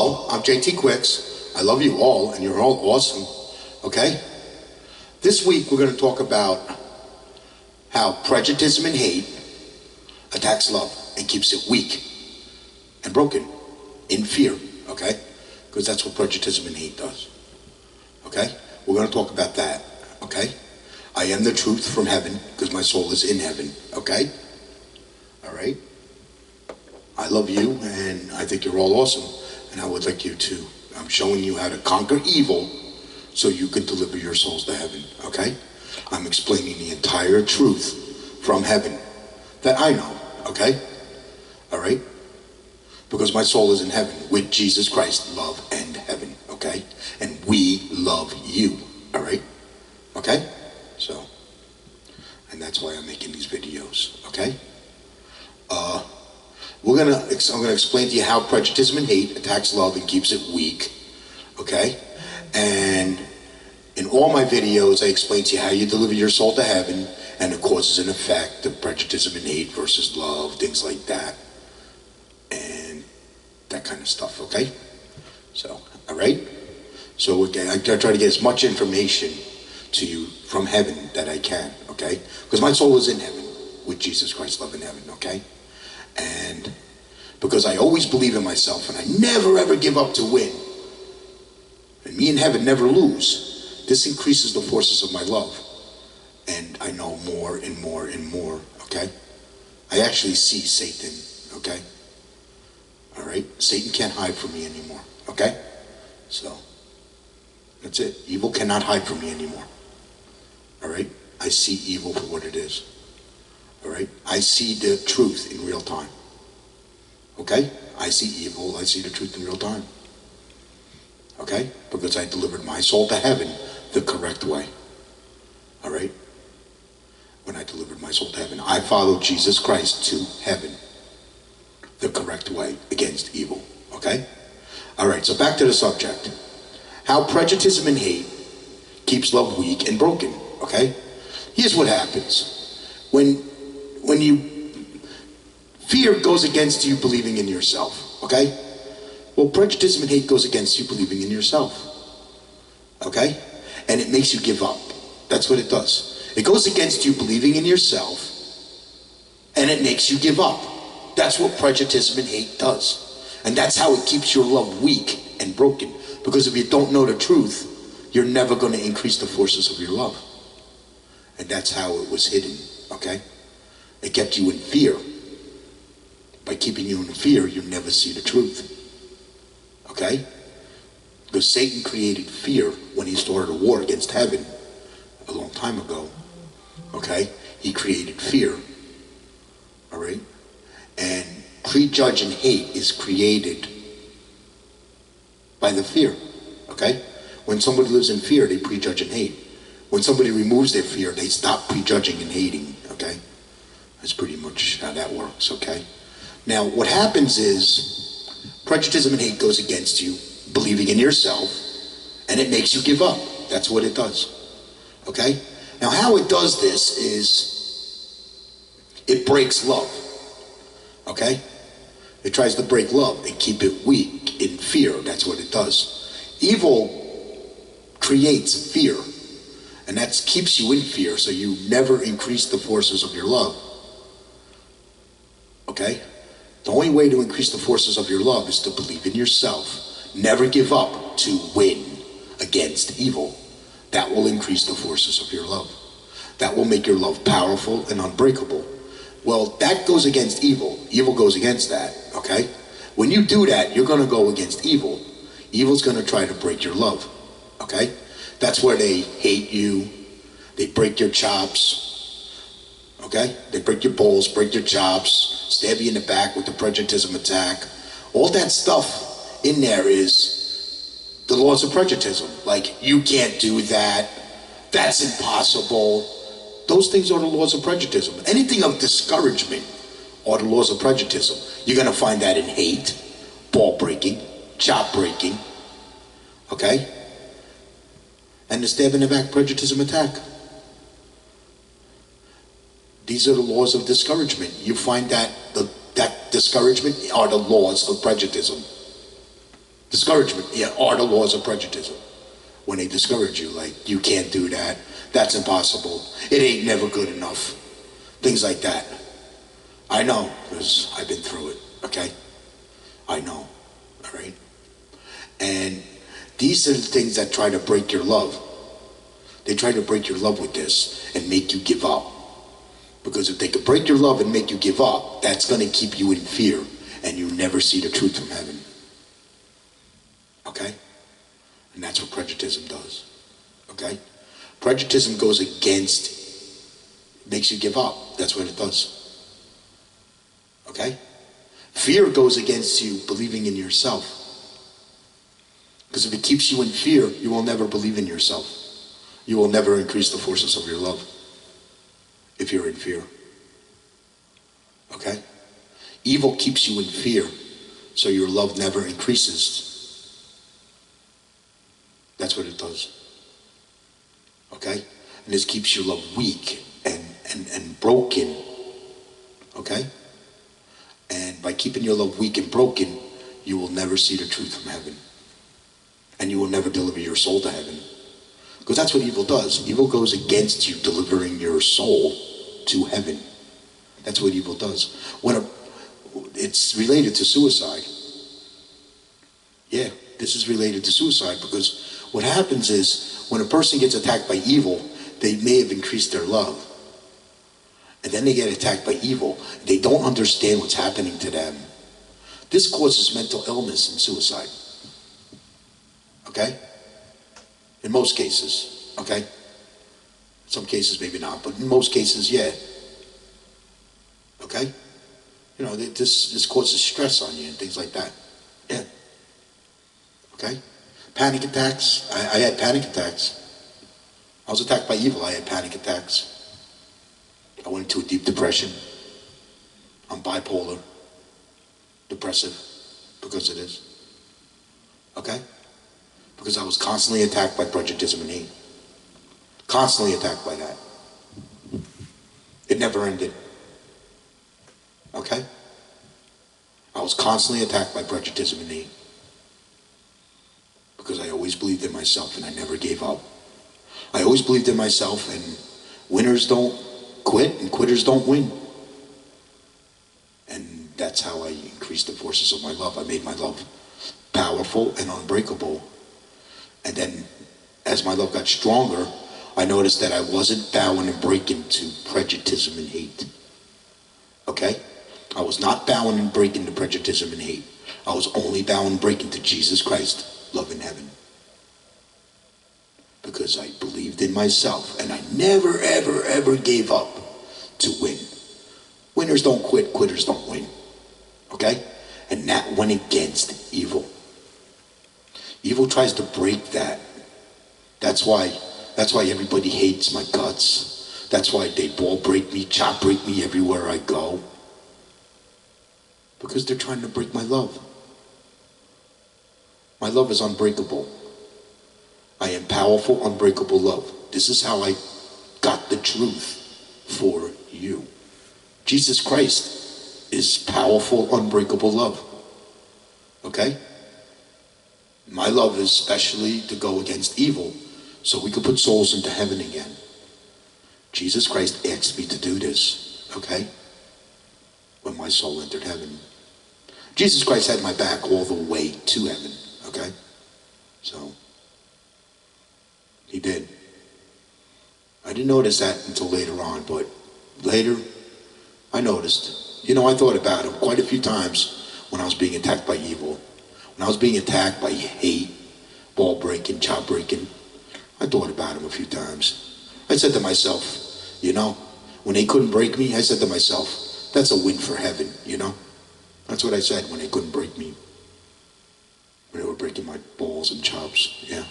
Hello, I'm JT Quicks. I love you all, and you're all awesome, okay? This week we're going to talk about how prejudice and hate attacks love and keeps it weak and broken in fear, okay? Because that's what prejudice and hate does, okay? We're going to talk about that, okay? I am the truth from heaven because my soul is in heaven, okay? All right? I love you, and I think you're all awesome. And I would like you to, I'm showing you how to conquer evil so you can deliver your souls to heaven, okay? I'm explaining the entire truth from heaven that I know, okay? All right? Because my soul is in heaven with Jesus Christ, love and heaven, okay? And we love you, all right? Okay? So, and that's why I'm making these videos, okay? I'm gonna explain to you how prejudice and hate attacks love and keeps it weak, okay? And in all my videos, I explain to you how you deliver your soul to heaven and the causes and effect of prejudice and hate versus love, things like that, and that kind of stuff, okay? So, all right? So I try to get as much information to you from heaven that I can, okay? Because my soul is in heaven with Jesus Christ, love in heaven, okay? And because I always believe in myself and I never ever give up to win, and me and heaven never lose, this increases the forces of my love. And I know more and more and more, okay? I actually see Satan, okay? All right? Satan can't hide from me anymore, okay? So, that's it. Evil cannot hide from me anymore, all right? I see evil for what it is. All right? I see the truth in real time. Okay? I see evil, I see the truth in real time. Okay? Because I delivered my soul to heaven the correct way. All right? When I delivered my soul to heaven, I followed Jesus Christ to heaven the correct way against evil. Okay? All right, so back to the subject. How prejudice and hate keeps love weak and broken. Okay? Here's what happens. When fear goes against you believing in yourself, okay? Well, prejudice and hate goes against you believing in yourself, okay? And it makes you give up. That's what it does. It goes against you believing in yourself, and it makes you give up. That's what prejudice and hate does. And that's how it keeps your love weak and broken. Because if you don't know the truth, you're never going to increase the forces of your love. And that's how it was hidden, okay? It kept you in fear. By keeping you in fear, you never see the truth. Okay? Because Satan created fear when he started a war against heaven a long time ago. Okay? He created fear. All right? And prejudging hate is created by the fear. Okay? When somebody lives in fear, they prejudge and hate. When somebody removes their fear, they stop prejudging and hating. Okay? That's pretty much how that works, okay? Now, what happens is prejudice and hate goes against you, believing in yourself, and it makes you give up. That's what it does, okay? Now, how it does this is it breaks love, okay? It tries to break love and keep it weak in fear. That's what it does. Evil creates fear, and that keeps you in fear, so you never increase the forces of your love. Okay? The only way to increase the forces of your love is to believe in yourself. Never give up to win against evil. That will increase the forces of your love. That will make your love powerful and unbreakable. Well, that goes against evil. Evil goes against that, okay? When you do that, you're going to go against evil. Evil's going to try to break your love, okay? That's where they hate you. They break your chops. Okay? They break your balls, break your chops, stab you in the back with the prejudice attack. All that stuff in there is the laws of prejudice. Like, you can't do that. That's impossible. Those things are the laws of prejudice. Anything of discouragement are the laws of prejudice. You're going to find that in hate, ball breaking, chop breaking. Okay? And the stab in the back prejudice attack. These are the laws of discouragement. You find that that discouragement are the laws of prejudice. Discouragement, yeah, are the laws of prejudice. When they discourage you, like, you can't do that, that's impossible, it ain't never good enough, things like that. I know, because I've been through it, okay? I know, all right? And these are the things that try to break your love. They try to break your love with this and make you give up. Because if they could break your love and make you give up, that's going to keep you in fear, and you never see the truth from heaven. Okay? And that's what prejudice does. Okay? Prejudice goes against, makes you give up. That's what it does. Okay? Fear goes against you believing in yourself. Because if it keeps you in fear, you will never believe in yourself. You will never increase the forces of your love if you're in fear. Okay? Evil keeps you in fear, so your love never increases. That's what it does. Okay? And this keeps your love weak and broken. Okay? And by keeping your love weak and broken, you will never see the truth from heaven. And you will never deliver your soul to heaven. Because that's what evil does. Evil goes against you delivering your soul to heaven. That's what evil does. It's related to suicide. Yeah, this is related to suicide, because what happens is when a person gets attacked by evil, they may have increased their love. And then they get attacked by evil. They don't understand what's happening to them. This causes mental illness and suicide. Okay? In most cases. Okay? Some cases maybe not, but in most cases, yeah. Okay? You know, this causes stress on you and things like that. Yeah. Okay? Panic attacks. I had panic attacks. I was attacked by evil. I had panic attacks. I went into a deep depression. I'm bipolar. Depressive. Because it is. Okay? Because I was constantly attacked by prejudice and hate. Constantly attacked by that. It never ended. Okay? I was constantly attacked by prejudice and hate. Because I always believed in myself and I never gave up. I always believed in myself, and winners don't quit and quitters don't win. And that's how I increased the forces of my love. I made my love powerful and unbreakable. And then as my love got stronger, I noticed that I wasn't bowing and breaking to prejudice and hate. Okay? I was not bowing and breaking to prejudice and hate. I was only bowing and breaking to Jesus Christ, love in heaven. Because I believed in myself, and I never, ever, ever gave up to win. Winners don't quit, quitters don't win. Okay? And that went against evil. Evil tries to break that. That's why everybody hates my guts. That's why they ball break me, chop break me everywhere I go. Because they're trying to break my love. My love is unbreakable. I am powerful, unbreakable love. This is how I got the truth for you. Jesus Christ is powerful, unbreakable love. Okay? My love is specially to go against evil so we could put souls into heaven again. Jesus Christ asked me to do this, okay? When my soul entered heaven. Jesus Christ had my back all the way to heaven, okay? So, he did. I didn't notice that until later on, but later, I noticed. You know, I thought about him quite a few times when I was being attacked by evil. When I was being attacked by hate, ball breaking, chop breaking, I thought about him a few times. I said to myself, you know, when they couldn't break me, I said to myself, that's a win for heaven, you know? That's what I said when they couldn't break me. When they were breaking my balls and chops, yeah.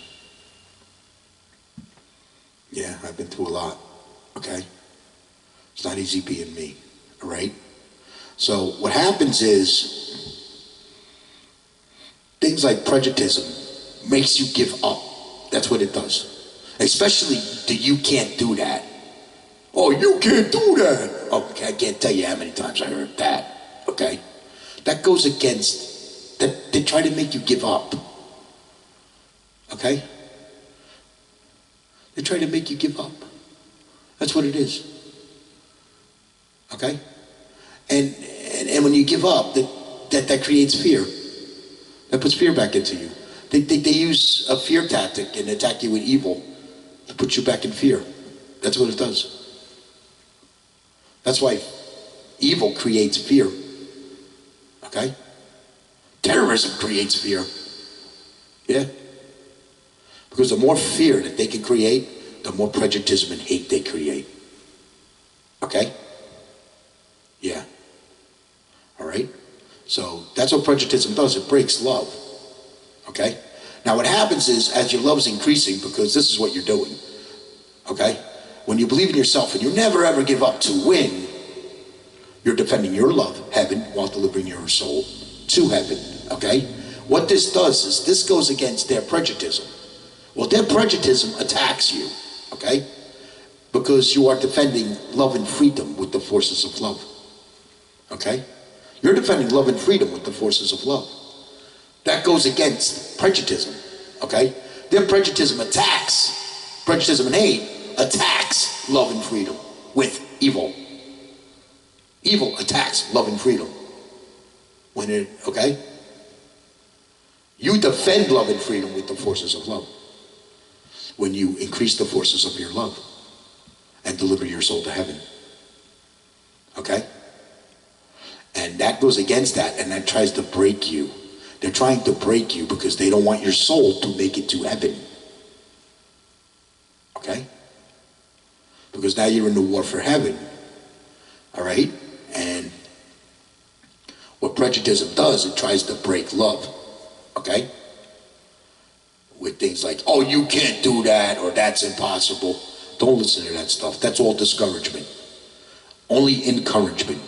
Yeah, I've been through a lot, okay? It's not easy being me, all right? So what happens is, things like prejudice makes you give up. That's what it does. Especially the you can't do that. Oh, you can't do that. Okay, I can't tell you how many times I heard that, okay? That goes against, they try to make you give up. Okay? They try to make you give up. That's what it is. Okay? And when you give up, that creates fear. That puts fear back into you. They use a fear tactic and attack you with evil to put you back in fear. That's what it does. That's why evil creates fear. Okay? Terrorism creates fear. Yeah? Because the more fear that they can create, the more prejudice and hate they create. Okay? Yeah. All right? So that's what prejudice does. It breaks love. Okay? Now what happens is, as your love is increasing, because this is what you're doing. Okay? When you believe in yourself and you never ever give up to win, you're defending your love, heaven, while delivering your soul to heaven. Okay? What this does is this goes against their prejudice. Well, their prejudice attacks you. Okay? Because you are defending love and freedom with the forces of love. Okay? You're defending love and freedom with the forces of love. That goes against prejudice. Okay? Their prejudice attacks, prejudice and hate attacks love and freedom with evil. Evil attacks love and freedom. Okay? You defend love and freedom with the forces of love. When you increase the forces of your love and deliver your soul to heaven. Okay? And that goes against that, and that tries to break you. They're trying to break you because they don't want your soul to make it to heaven. Okay? Because now you're in the war for heaven. All right? And what prejudice does, it tries to break love. Okay? With things like, oh, you can't do that, or that's impossible. Don't listen to that stuff. That's all discouragement. Only encouragement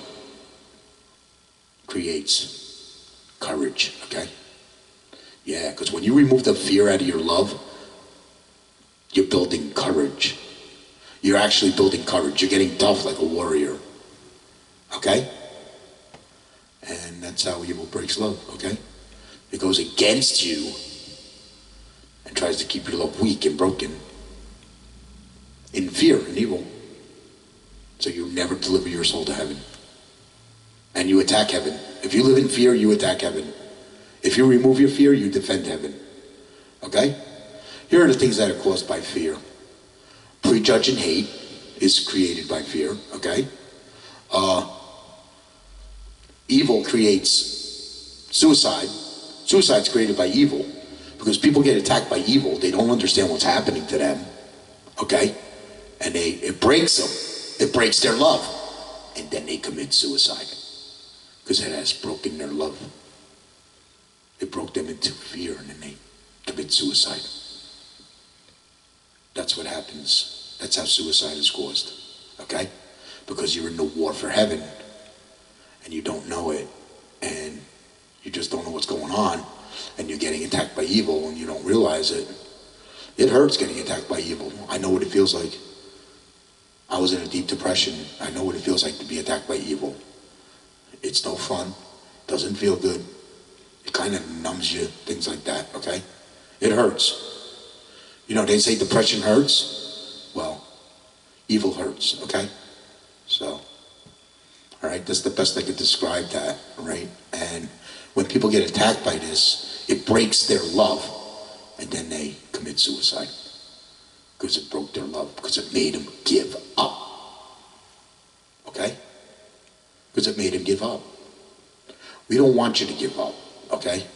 creates courage, okay? Yeah, because when you remove the fear out of your love, you're building courage. You're actually building courage. You're getting tough like a warrior, okay? And that's how evil breaks love, okay? It goes against you and tries to keep your love weak and broken in fear and evil. So you never deliver your soul to heaven. And you attack heaven. If you live in fear, you attack heaven. If you remove your fear, you defend heaven. Okay? Here are the things that are caused by fear. Prejudging hate is created by fear. Okay? Evil creates suicide. Suicide's created by evil. Because people get attacked by evil. They don't understand what's happening to them. Okay? And it breaks them. It breaks their love. And then they commit suicide. Because it has broken their love. It broke them into fear, and then they commit suicide. That's what happens. That's how suicide is caused. Okay? Because you're in the war for heaven, and you don't know it, and you just don't know what's going on, and you're getting attacked by evil, and you don't realize it. It hurts getting attacked by evil. I know what it feels like. I was in a deep depression. I know what it feels like to be attacked by evil. It's no fun. Doesn't feel good. It kind of numbs you, things like that, okay? It hurts. You know, they say depression hurts. Well, evil hurts, okay? So, all right, that's the best I could describe that, right? And when people get attacked by this, it breaks their love, and then they commit suicide. Because it broke their love, because it made them give up. Okay? Because it made him give up. We don't want you to give up, okay?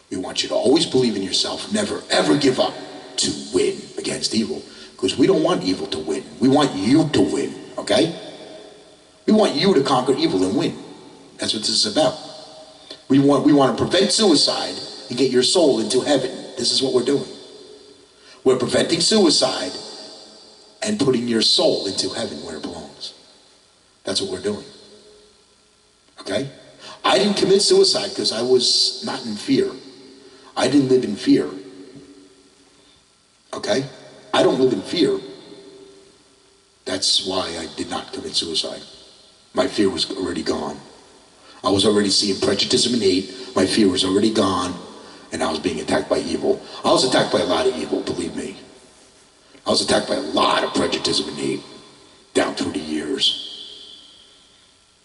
We want you to always believe in yourself, never ever give up to win against evil. Because we don't want evil to win. We want you to win, okay? We want you to conquer evil and win. That's what this is about. We want to prevent suicide and get your soul into heaven. This is what we're doing. We're preventing suicide and putting your soul into heaven where it belongs. That's what we're doing. Okay? I didn't commit suicide because I was not in fear. I didn't live in fear. Okay? I don't live in fear. That's why I did not commit suicide. My fear was already gone. I was already seeing prejudice and hate. My fear was already gone. and I was being attacked by evil. I was attacked by a lot of evil, believe me. I was attacked by a lot of prejudice and hate down through the years.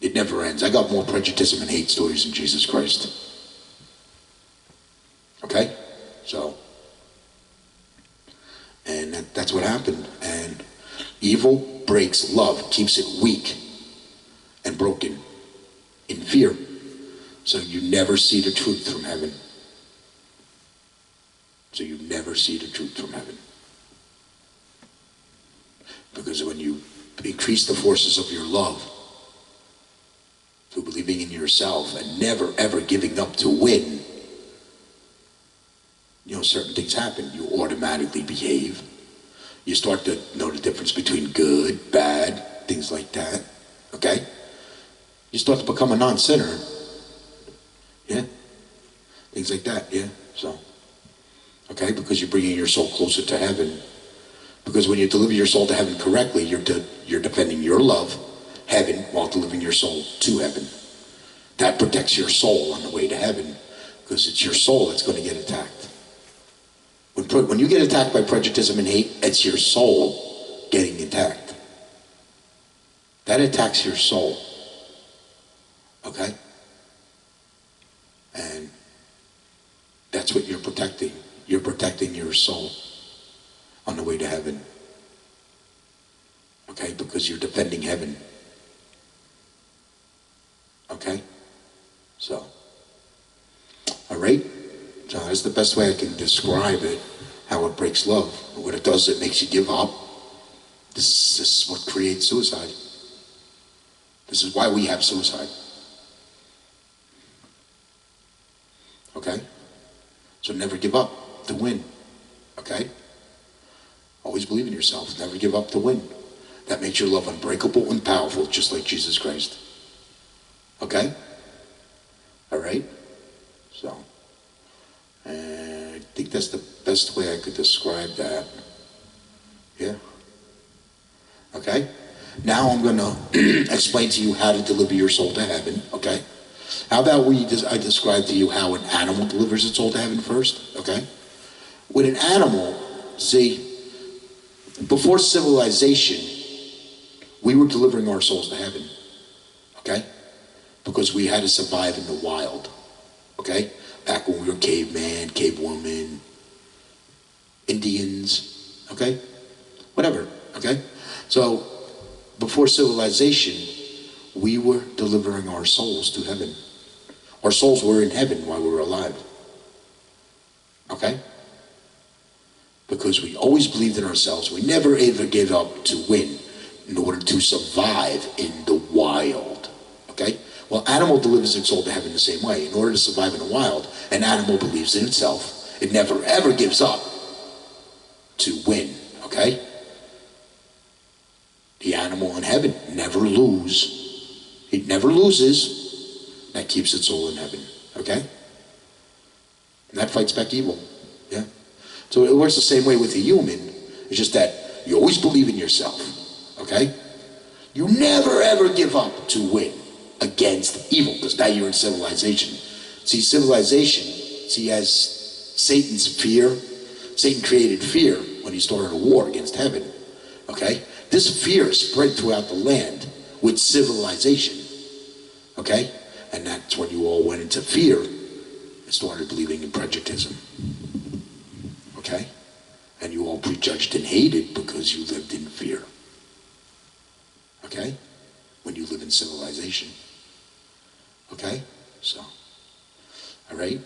It never ends. I got more prejudice and hate stories than Jesus Christ. Okay? So, and that's what happened. And evil breaks love, keeps it weak and broken in fear. So you never see the truth from heaven. So you never see the truth from heaven. Because when you increase the forces of your love through believing in yourself and never ever giving up to win, you know, certain things happen. You automatically behave. You start to know the difference between good, bad, things like that. Okay? You start to become a non-sinner. Yeah? Things like that, yeah? So, okay? Because you're bringing your soul closer to heaven. Because when you deliver your soul to heaven correctly, you're defending your love, heaven, while delivering your soul to heaven. That protects your soul on the way to heaven, because it's your soul that's going to get attacked. When you get attacked by prejudice and hate, it's your soul getting attacked. That attacks your soul. Okay? And that's what you're protecting. You're protecting your soul on the way to heaven. Okay? Because you're defending heaven. Okay? So, all right? So that's the best way I can describe it, how it breaks love. What it does, it makes you give up. This is what creates suicide. This is why we have suicide. Okay? So never give up to win. Okay? Always believe in yourself. Never give up to win. That makes your love unbreakable and powerful, just like Jesus Christ. Okay? All right? So, I think that's the best way I could describe that. Yeah. Okay? Now I'm going to explain to you how to deliver your soul to heaven. Okay? How about I describe to you how an animal delivers its soul to heaven first? Okay? With an animal, see, before civilization, we were delivering our souls to heaven. Okay? Because we had to survive in the wild. Okay? Back when we were caveman, cavewoman, Indians, okay? Whatever, okay? So, before civilization, we were delivering our souls to heaven. Our souls were in heaven while we were alive. Okay? Because we always believed in ourselves. We never ever gave up to win in order to survive in the wild. Okay? Well, animal delivers its soul to heaven the same way. In order to survive in the wild, an animal believes in itself. It never ever gives up to win. Okay? The animal in heaven never loses. It never loses. That keeps its soul in heaven. Okay? And that fights back evil. Yeah? So it works the same way with a human. It's just that you always believe in yourself. Okay? You never ever give up to win against evil, because now you're in civilization. See, civilization, as Satan's fear, Satan created fear when he started a war against heaven. Okay? This fear spread throughout the land with civilization. Okay? And that's when you all went into fear and started believing in prejudice. Okay? And you all prejudged and hated because you lived in fear. Okay? When you live in civilization. Okay? So, all right?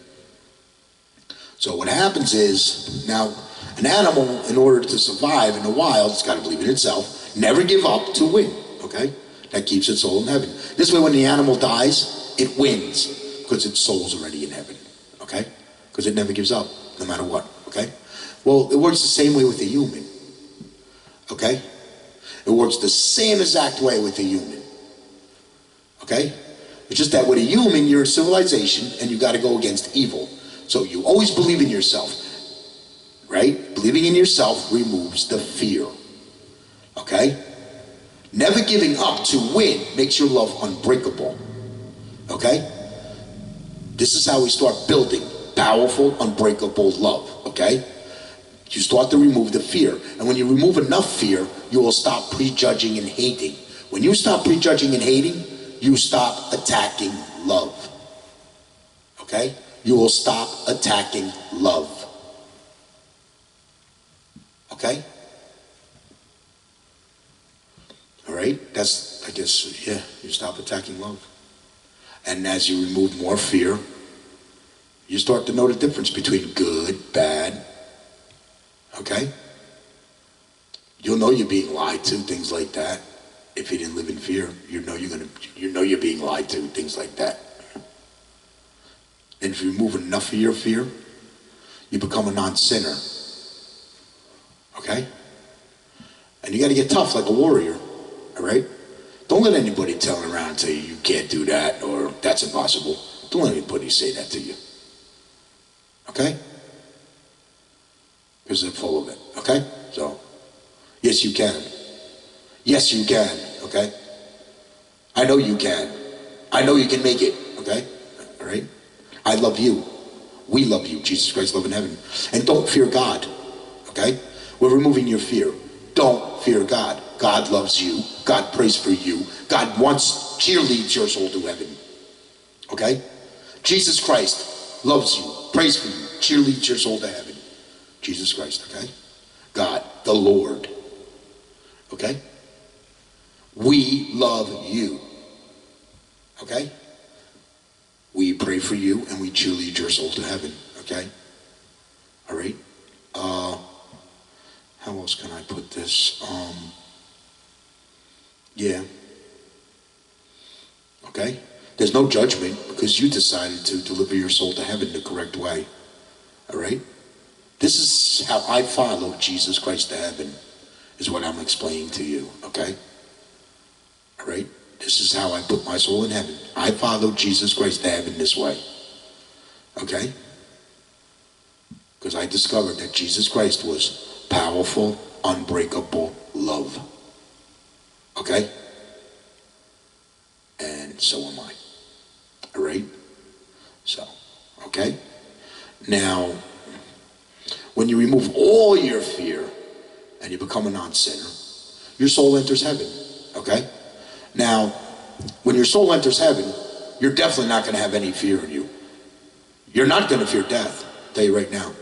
So what happens is, now, an animal, in order to survive in the wild, it's got to believe in itself, never give up to win. Okay? That keeps its soul in heaven. This way, when the animal dies, it wins, because its soul's already in heaven. Okay? Because it never gives up, no matter what. Okay? Well, it works the same way with a human. Okay? It works the same exact way with a human. Okay? It's just that with a human, you're a civilization, and you got to go against evil. So you always believe in yourself. Right? Believing in yourself removes the fear. Okay? Never giving up to win makes your love unbreakable. Okay? This is how we start building Powerful, unbreakable love, okay? You start to remove the fear. And when you remove enough fear, you will stop prejudging and hating. When you stop prejudging and hating, you stop attacking love. Okay? You will stop attacking love. Okay? All right? That's, I guess, yeah, you stop attacking love. And as you remove more fear, you start to know the difference between good, bad. Okay? You'll know you're being lied to, things like that. If you didn't live in fear, you know you're being lied to, things like that. And if you remove enough of your fear, you become a non-sinner. Okay? And you got to get tough like a warrior. All right? Don't let anybody tell around and tell you you can't do that or that's impossible. Don't let anybody say that to you. Okay? Because they're full of it. Okay? So, yes, you can. Yes, you can. Okay? I know you can. I know you can make it. Okay? All right? I love you. We love you. Jesus Christ, love in heaven. And don't fear God. Okay? We're removing your fear. Don't fear God. God loves you. God prays for you. God cheerleads your soul to heaven. Okay? Jesus Christ loves you, prays for you, cheerleads your soul to heaven. Jesus Christ, okay? God, the Lord. Okay? We love you. Okay? We pray for you and we cheerlead your soul to heaven. Okay? All right? How else can I put this? Yeah. Okay? There's no judgment because you decided to deliver your soul to heaven the correct way. All right? This is how I follow Jesus Christ to heaven, is what I'm explaining to you. Okay? All right? This is how I put my soul in heaven. I follow Jesus Christ to heaven this way. Okay? Because I discovered that Jesus Christ was powerful, unbreakable love. Okay? And so am I. All right? So, okay? Now, when you remove all your fear and you become a non-sinner, your soul enters heaven. Okay? Now, when your soul enters heaven, you're definitely not going to have any fear in you. You're not going to fear death. I'll tell you right now.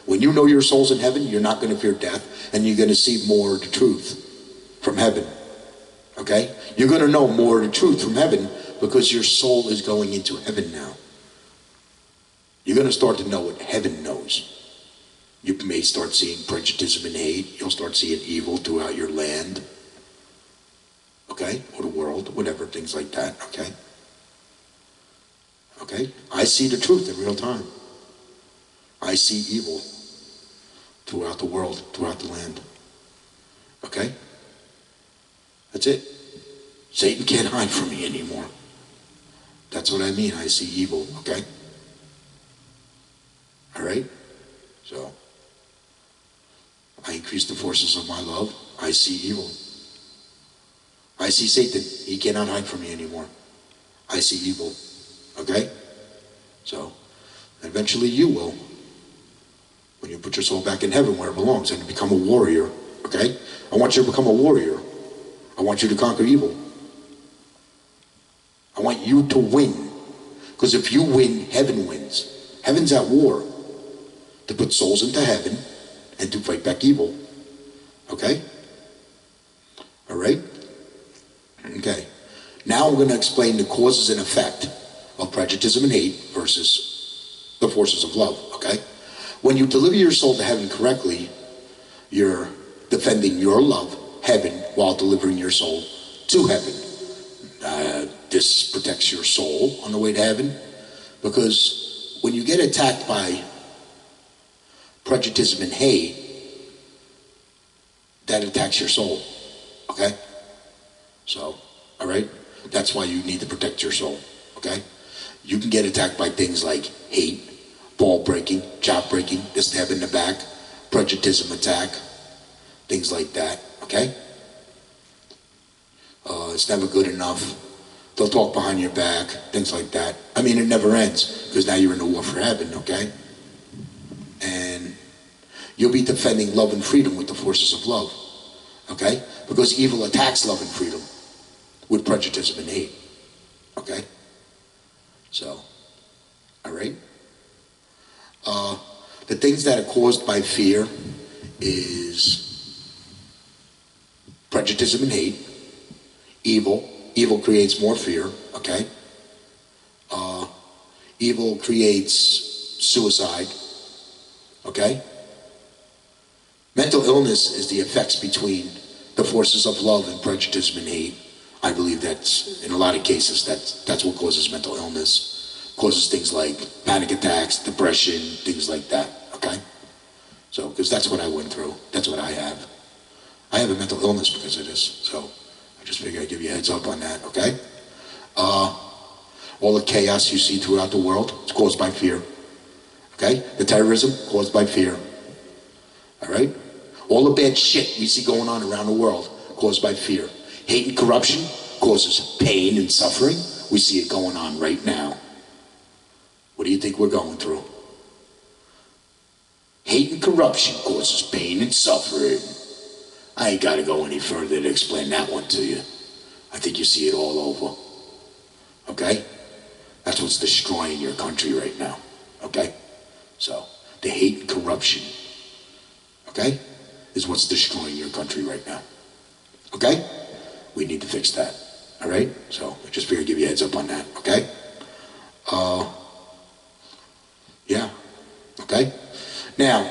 When you know your soul's in heaven, you're not going to fear death, and you're going to see more of the truth from heaven. Okay? You're going to know more of the truth from heaven because your soul is going into heaven now. You're going to start to know what heaven knows. You may start seeing prejudice and hate. You'll start seeing evil throughout your land. Okay? Or the world, whatever, things like that. Okay? Okay? I see the truth in real time. I see evil throughout the world, throughout the land. Okay? That's it. Satan can't hide from me anymore. That's what I mean. I see evil. Okay? All right? So, I increase the forces of my love. I see evil. I see Satan. He cannot hide from me anymore. I see evil. Okay? So, eventually you will. When you put your soul back in heaven where it belongs and become a warrior. Okay? I want you to become a warrior. I want you to conquer evil. I want you to win. Because if you win, heaven wins. Heaven's at war to put souls into heaven and to fight back evil. Okay? All right? Okay. Now I'm going to explain the causes and effect of prejudice and hate versus the forces of love. Okay? When you deliver your soul to heaven correctly, you're defending your love, heaven, while delivering your soul to heaven. This protects your soul on the way to heaven, because when you get attacked by prejudice and hate, that attacks your soul. Okay? So, all right? That's why you need to protect your soul. Okay? You can get attacked by things like hate, ball breaking, chop breaking, just stab in the back, prejudice attack, things like that. Okay? It's never good enough. They'll talk behind your back, things like that. I mean, it never ends, because now you're in the war for heaven, okay? you'll be defending love and freedom with the forces of love. Okay? Because evil attacks love and freedom with prejudice and hate. Okay? So, all right? The things that are caused by fear is prejudice and hate, evil. Evil creates more fear, okay? Evil creates suicide, okay? Mental illness is the effects between the forces of love and prejudice and hate. I believe that's, in a lot of cases, that's what causes mental illness. Causes things like panic attacks, depression, things like that, okay? So, because that's what I went through. That's what I have. I have a mental illness because of this, so I just figured I'd give you a heads up on that, okay? All the chaos you see throughout the world is caused by fear, okay? The terrorism caused by fear, all right? All the bad shit we see going on around the world caused by fear. Hate and corruption causes pain and suffering. We see it going on right now. What do you think we're going through? Hate and corruption causes pain and suffering. I ain't got to go any further to explain that one to you. I think you see it all over. Okay? That's what's destroying your country right now. Okay? So, the hate and corruption, okay, is what's destroying your country right now. Okay? We need to fix that. All right? So, I just figured I'd give you a heads up on that. Okay? Yeah. Okay? Now,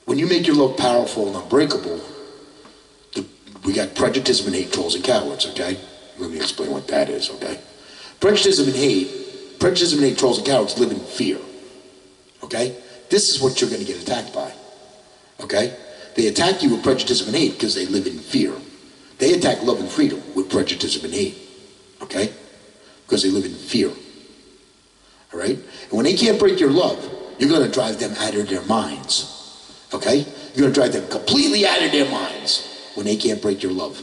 when you make your love powerful and unbreakable, we got prejudice and hate, trolls and cowards, okay? Let me explain what that is, okay? Prejudice and hate, trolls and cowards live in fear, okay? This is what you're going to get attacked by, okay? They attack you with prejudice and hate because they live in fear. They attack love and freedom with prejudice and hate, okay? Because they live in fear, all right? And when they can't break your love, you're going to drive them out of their minds, okay? You're going to drive them completely out of their minds when they can't break your love,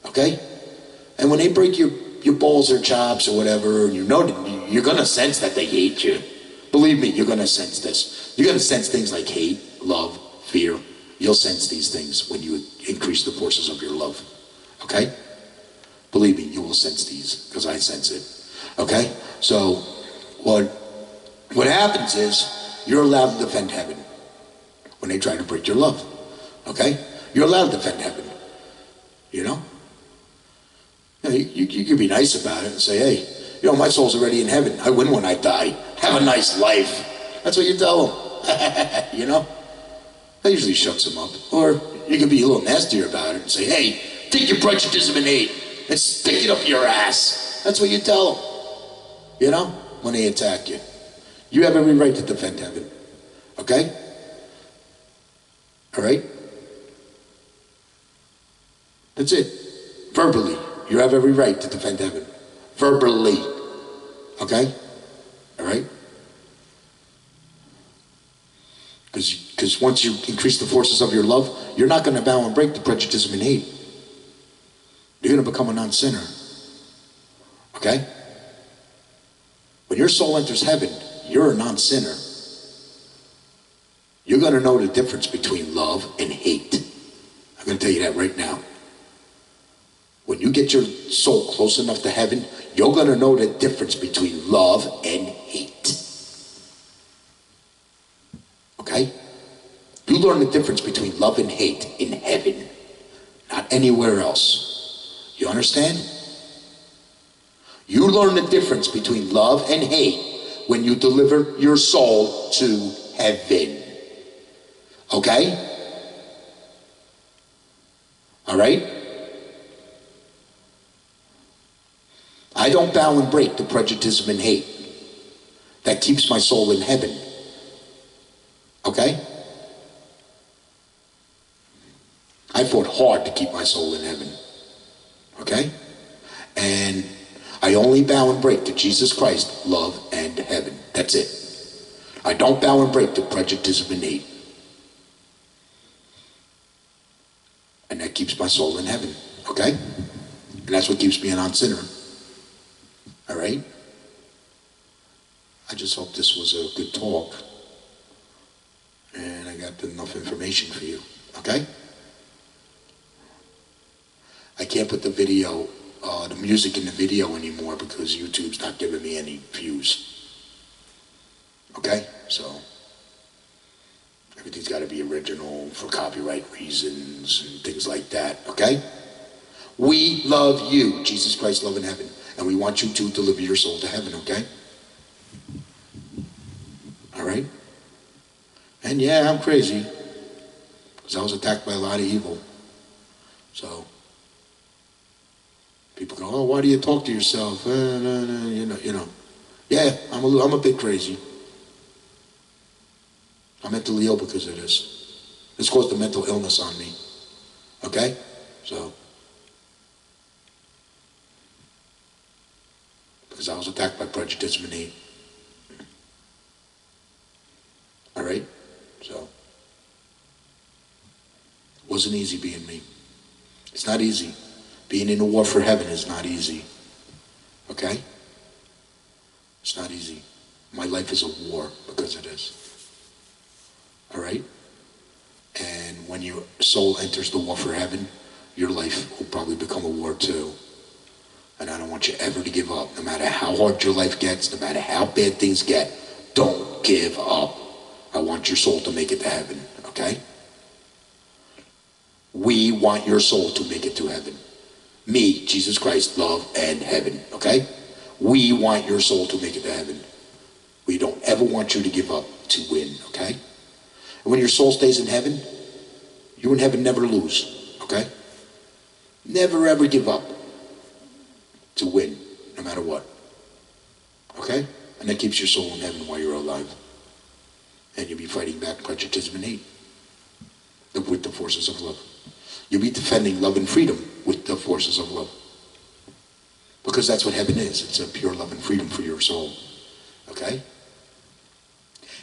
okay? And when they break your balls or chops or whatever, and you know that you're going to sense that they hate you. Believe me, you're going to sense this. You're going to sense things like hate, love, fear. You'll sense these things when you increase the forces of your love, okay? Believe me, you will sense these because I sense it, okay? So what happens is you're allowed to defend heaven when they try to break your love, okay? You're allowed to defend heaven, you know? You can be nice about it and say, hey, my soul's already in heaven. I win when I die. Have a nice life. That's what you tell them, you know? That usually shuts them up. Or you can be a little nastier about it and say, hey, take your prejudice and hate and stick it up your ass. That's what you tell them, you know, when they attack you. You have every right to defend heaven, okay? All right? That's it. Verbally, you have every right to defend heaven. Verbally, okay? All right? Because once you increase the forces of your love, you're not going to bow and break the prejudice and hate. You're going to become a non-sinner, okay? When your soul enters heaven, you're a non-sinner. You're going to know the difference between love and hate. I'm going to tell you that right now. When you get your soul close enough to heaven, you're going to know the difference between love and hate. Okay? You learn the difference between love and hate in heaven, not anywhere else. You understand? You learn the difference between love and hate when you deliver your soul to heaven. Okay? All right? I don't bow and break the prejudice and hate. That keeps my soul in heaven. Okay? I fought hard to keep my soul in heaven. Okay? And I only bow and break to Jesus Christ, love, and heaven. That's it. I don't bow and break to prejudice and hate. And that keeps my soul in heaven. Okay? And that's what keeps me a non-sinner. All right? I just hope this was a good talk. got enough information for you, okay? I can't put the video, the music in the video anymore because YouTube's not giving me any views. Okay? So, everything's got to be original for copyright reasons and things like that, okay? We love you, Jesus Christ, love in heaven, and we want you to deliver your soul to heaven, okay? All right? And yeah, I'm crazy, because I was attacked by a lot of evil. So, people go, oh, why do you talk to yourself? You know. Yeah, I'm a bit crazy. I'm mentally ill because of this. This caused a mental illness on me. Okay? So, because I was attacked by Prejudice Hate. All right? So, it wasn't easy being me. It's not easy. Being in a war for heaven is not easy. Okay? It's not easy. My life is a war because of this. All right? And when your soul enters the war for heaven, your life will probably become a war too. And I don't want you ever to give up. No matter how hard your life gets, no matter how bad things get, don't give up. I want your soul to make it to heaven. Okay? We want your soul to make it to heaven. Me, Jesus Christ, love, and heaven, okay? We want your soul to make it to heaven. We don't ever want you to give up to win, okay? And when your soul stays in heaven, you in heaven never lose, okay? Never ever give up to win, no matter what, okay? And that keeps your soul in heaven while you're alive. And you'll be fighting back Prejudice Hate with the forces of love. You'll be defending love and freedom with the forces of love. Because that's what heaven is. It's a pure love and freedom for your soul. Okay?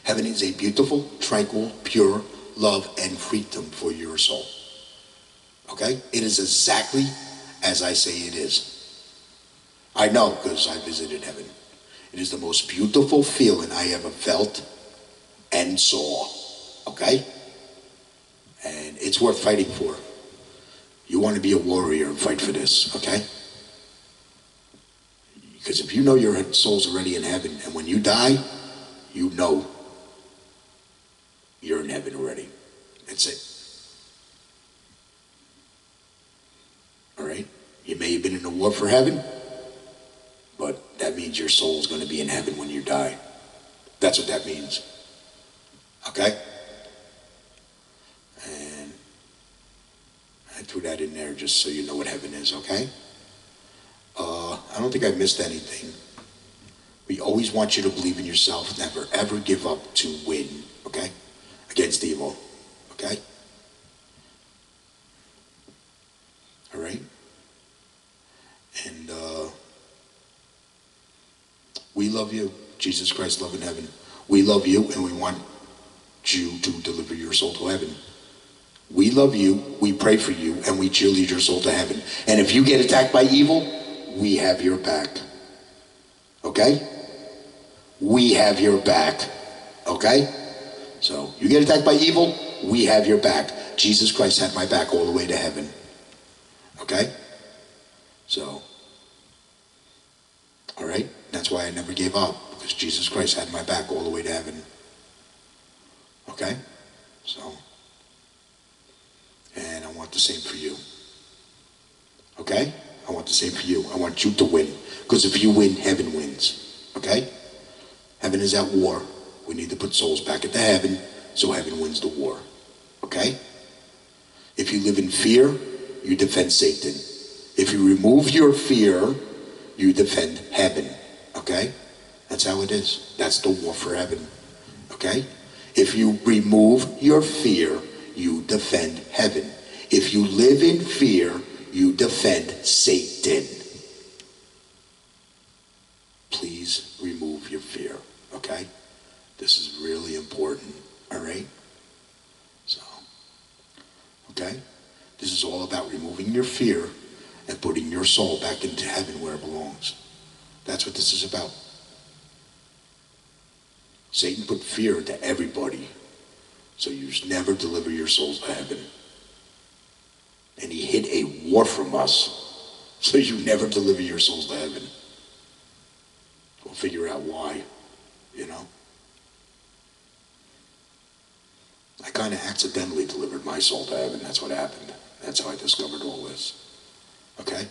Heaven is a beautiful, tranquil, pure love and freedom for your soul. Okay? It is exactly as I say it is. I know because I visited heaven. It is the most beautiful feeling I ever felt and saw. Okay? And it's worth fighting for. You want to be a warrior and fight for this, okay? Because if you know your soul's already in heaven, and when you die, you know you're in heaven already. That's it. All right? You may have been in a war for heaven, but that means your soul's going to be in heaven when you die. That's what that means. Okay? And I threw that in there just so you know what heaven is, okay? I don't think I missed anything. We always want you to believe in yourself. Never, ever give up to win, okay? Against evil, okay? All right? And we love you, Jesus Christ, love in heaven. We love you, and we want you to deliver your soul to heaven. We love you, we pray for you, and we cheerlead your soul to heaven. And if you get attacked by evil, we have your back. Okay? We have your back. Okay? So, you get attacked by evil, we have your back. Jesus Christ had my back all the way to heaven. Okay? So, alright? That's why I never gave up, because Jesus Christ had my back all the way to heaven. Okay? So, and I want the same for you. Okay? I want the same for you. I want you to win. Because if you win, heaven wins. Okay? Heaven is at war. We need to put souls back into heaven so heaven wins the war. Okay? If you live in fear, you defend Satan. If you remove your fear, you defend heaven. Okay? That's how it is. That's the war for heaven. Okay? If you remove your fear, you defend heaven. If you live in fear, you defend Satan. Please remove your fear, okay? This is really important, all right? So, okay? This is all about removing your fear and putting your soul back into heaven where it belongs. That's what this is about. Satan put fear into everybody. So you never deliver your souls to heaven. And he hid a war from us, so you never deliver your souls to heaven. We'll figure out why, you know. I kind of accidentally delivered my soul to heaven. That's what happened. That's how I discovered all this. Okay?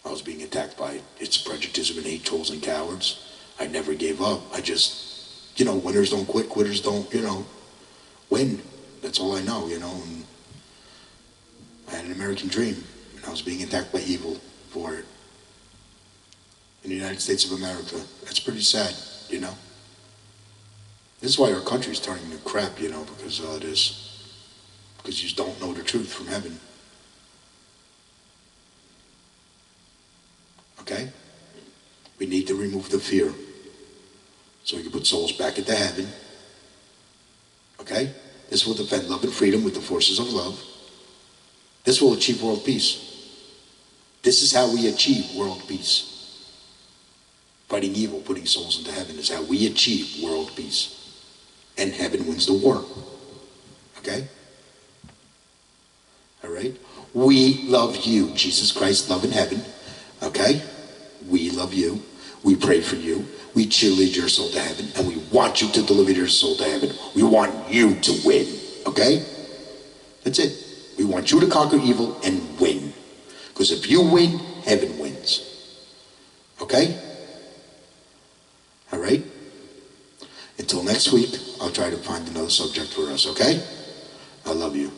I was being attacked by its prejudicism and hate trolls and cowards. I never gave up. I just, winners don't quit, quitters don't, win. That's all I know, And I had an American dream, and I was being attacked by evil for it. In the United States of America. That's pretty sad, This is why our country's turning to crap, because of this. Because you just don't know the truth from heaven. Okay? We need to remove the fear so we can put souls back into heaven. Okay? This will defend love and freedom with the forces of love. This will achieve world peace. This is how we achieve world peace. Fighting evil, putting souls into heaven is how we achieve world peace. And heaven wins the war. Okay? All right? We love you, Jesus Christ, love in heaven. Okay? We love you. We pray for you. We cheerlead your soul to heaven. And we want you to deliver your soul to heaven. We want you to win. Okay? That's it. We want you to conquer evil and win. Because if you win, heaven wins. Okay? All right? Until next week, I'll try to find another subject for us, okay? I love you.